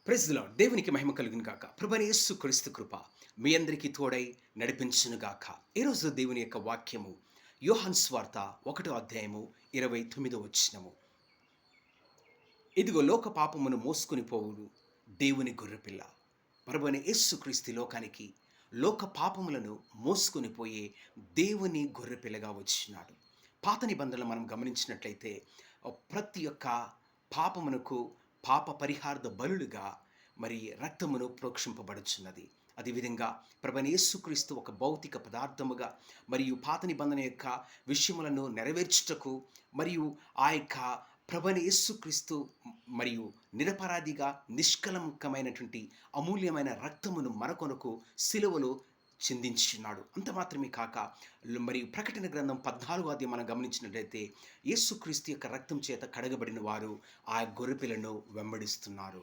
Praise the lord. దేవునికి మహిమ కలుగును గాక. ప్రభువైన యేసు క్రీస్తు కృప మీ అందరికీ తోడై నడిపించును గాక. ఈరోజు దేవుని యొక్క వాక్యము యోహాను సువార్త 1 అధ్యాయము 29 వచనము. ఇదిగో లోక పాపమును మోసుకొని పోవును దేవుని గొర్రెపిల్ల. ప్రభువైన యేసు క్రీస్తు లోకానికి లోక పాపములను మోసుకొని పోయే దేవుని గొర్రెపిల్లగా వచ్చినాడు. పాత నిబంధనలు మనం గమనించినట్లయితే ప్రతి ఒక్క పాపమునకు పాప పరిహార్థ బలులుగా మరి రక్తమును ప్రోక్షింపబడుచున్నది. అదేవిధంగా ప్రభువైన యేసుక్రీస్తు ఒక భౌతిక పదార్థముగా మరియు పాత నిబంధన యొక్క విషయములను నెరవేర్చుటకు మరియు ఆ యొక్క ప్రభువైన యేసుక్రీస్తు మరియు నిరపరాధిగా నిష్కలంకమైనటువంటి అమూల్యమైన రక్తమును మన కొరకు సిలువలో చిందించున్నాడు. అంత మాత్రమే కాక మరియు ప్రకటన గ్రంథం 14వ అధ్యాయం మనం గమనించినట్లయితే యేసుక్రీస్తు యొక్క రక్తం చేత కడగబడిన వారు ఆ గొర్రెపిల్లను వెంబడిస్తున్నారు.